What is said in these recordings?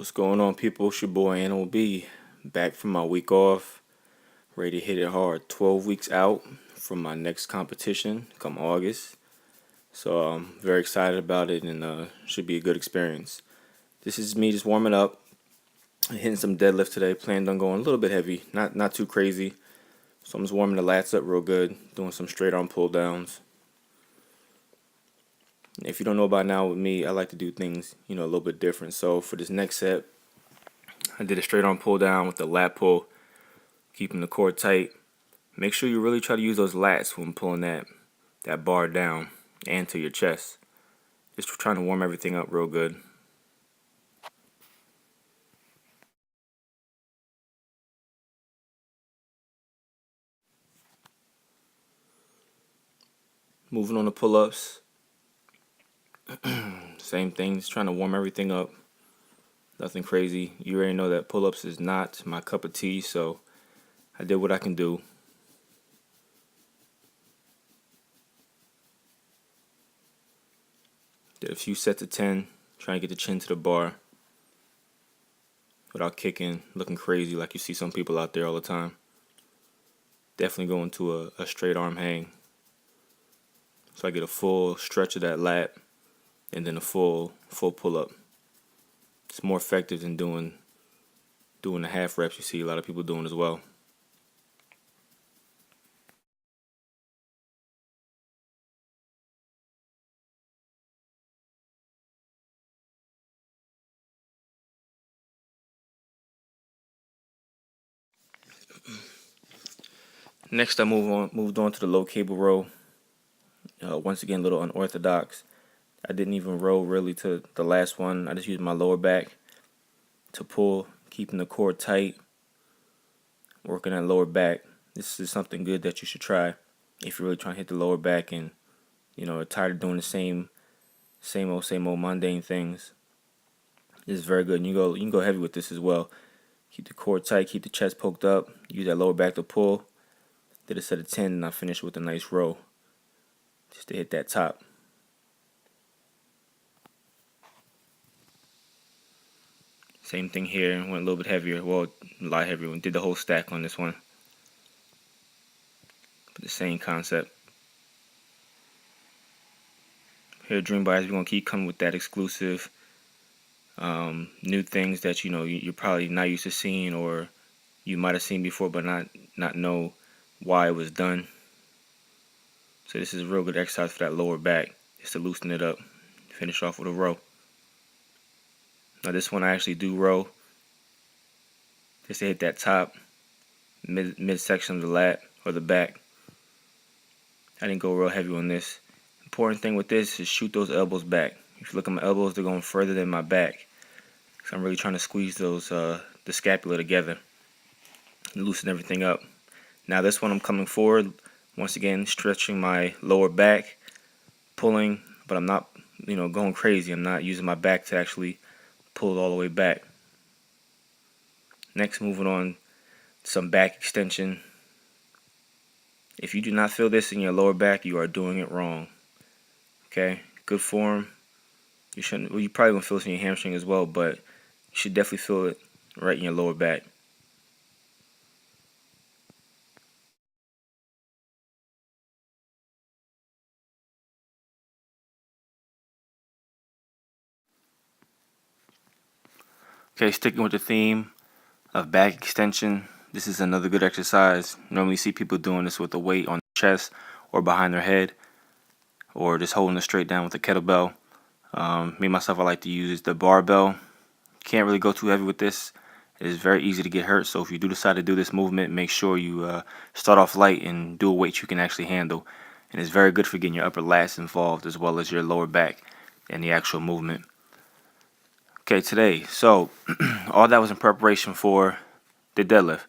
What's going on, people? It's your boy Animal B, back from my week off, ready to hit it hard. 12 weeks out from my next competition come August. So I'm very excited about it and should be a good experience. This is me just warming up, hitting some deadlift today. Planned on going a little bit heavy, not too crazy. So I'm just warming the lats up real good, doing some straight arm pull downs. If you don't know by now with me, I like to do things, a little bit different. So for this next set, I did a straight arm pull down with the lat pull, keeping the core tight. Make sure you really try to use those lats when pulling that bar down and to your chest. Just trying to warm everything up real good. Moving on to pull-ups. Same thing, just trying to warm everything up. Nothing crazy. You already know that pull-ups is not my cup of tea, so I did what I can do. Did a few sets of 10, trying to get the chin to the bar without kicking, looking crazy like you see some people out there all the time. Definitely going to a straight arm hang. So I get a full stretch of that lat and then a full pull-up. It's more effective than doing the half reps you see a lot of people doing as well. Next, I moved on to the low cable row. Once again, a little unorthodox. I didn't even row really to the last one. I just used my lower back to pull, keeping the core tight, working that lower back. This is something good that you should try if you're really trying to hit the lower back and are tired of doing the same old mundane things. This is very good. And you can go heavy with this as well. Keep the core tight, keep the chest poked up. Use that lower back to pull. Did a set of 10 and I finished with a nice row just to hit that top. Same thing here, went a little bit heavier, well, a lot heavier. We did the whole stack on this one. But the same concept. Here at Dreambodyz, we're going to keep coming with that exclusive new things that you're probably not used to seeing, or you might have seen before but not know why it was done. So this is a real good exercise for that lower back, just to loosen it up, finish off with a row. Now this one I actually do row, just to hit that top, midsection of the lat or the back. I didn't go real heavy on this. Important thing with this is shoot those elbows back. If you look at my elbows, they're going further than my back. So I'm really trying to squeeze those the scapula together and loosen everything up. Now this one I'm coming forward, once again stretching my lower back, pulling, but I'm not going crazy. I'm not using my back to actually pull it all the way back. Next, moving on, some back extension. If you do not feel this in your lower back, you are doing it wrong. Okay, good form. You shouldn't. Well, you probably won't feel this in your hamstring as well, but you should definitely feel it right in your lower back. Okay, sticking with the theme of back extension. This is another good exercise. Normally you see people doing this with a weight on their chest or behind their head, or just holding it straight down with a kettlebell. Me myself, I like to use the barbell. Can't really go too heavy with this. It is very easy to get hurt, so if you do decide to do this movement, make sure you start off light and do a weight you can actually handle. And it's very good for getting your upper lats involved as well as your lower back and the actual movement. Okay, today, so all that was in preparation for the deadlift.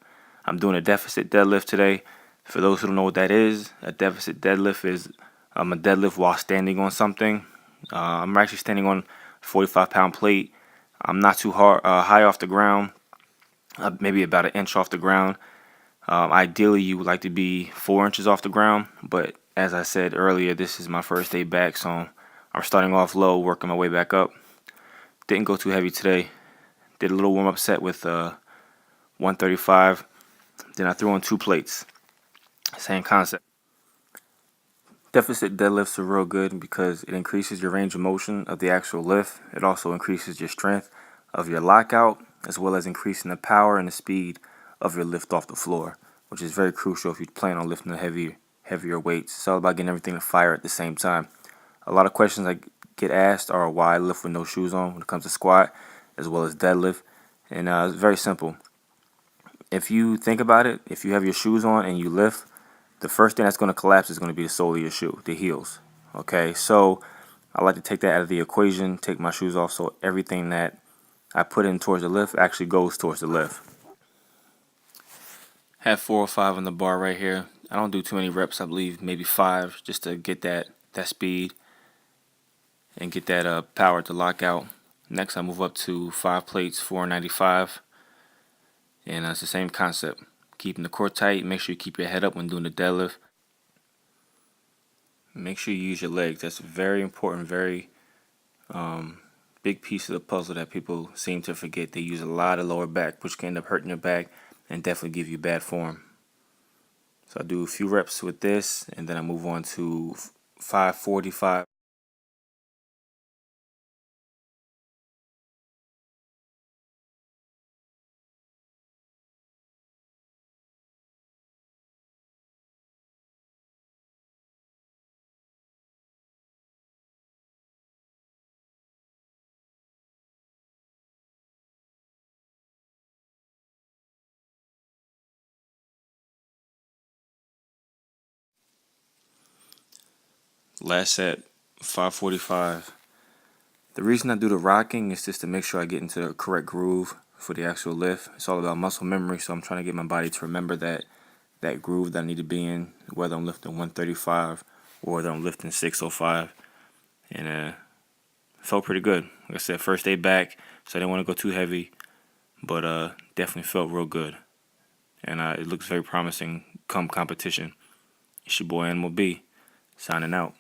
I'm doing a deficit deadlift today. For those who don't know what that is, a deficit deadlift is a deadlift while standing on something. I'm actually standing on a 45-pound plate. I'm not too high off the ground, maybe about an inch off the ground. Ideally, you would like to be 4 inches off the ground, but as I said earlier, this is my first day back, so I'm starting off low, working my way back up. Didn't go too heavy today. Did a little warm-up set with 135. Then I threw on 2 plates. Same concept. Deficit deadlifts are real good because it increases your range of motion of the actual lift. It also increases your strength of your lockout, as well as increasing the power and the speed of your lift off the floor, which is very crucial if you plan on lifting the heavier weights. It's all about getting everything to fire at the same time. A lot of questions I get asked are why I lift with no shoes on when it comes to squat, as well as deadlift. And it's very simple. If you think about it, if you have your shoes on and you lift, the first thing that's going to collapse is going to be the sole of your shoe, the heels. Okay, so I like to take that out of the equation, take my shoes off, so everything that I put in towards the lift actually goes towards the lift. Have 4 or 5 on the bar right here. I don't do too many reps, I believe maybe 5, just to get that speed and get that power to lock out. Next I move up to 5 plates, 495, and it's the same concept. Keeping the core tight, make sure you keep your head up when doing the deadlift. Make sure you use your legs. That's very important, very big piece of the puzzle that people seem to forget. They use a lot of lower back, which can end up hurting your back and definitely give you bad form. So I do a few reps with this, and then I move on to 545. Last set, 545. The reason I do the rocking is just to make sure I get into the correct groove for the actual lift. It's all about muscle memory, so I'm trying to get my body to remember that groove that I need to be in, whether I'm lifting 135 or whether I'm lifting 605. And it felt pretty good. Like I said, first day back, so I didn't want to go too heavy, but definitely felt real good. And it looks very promising come competition. It's your boy AnimalB, signing out.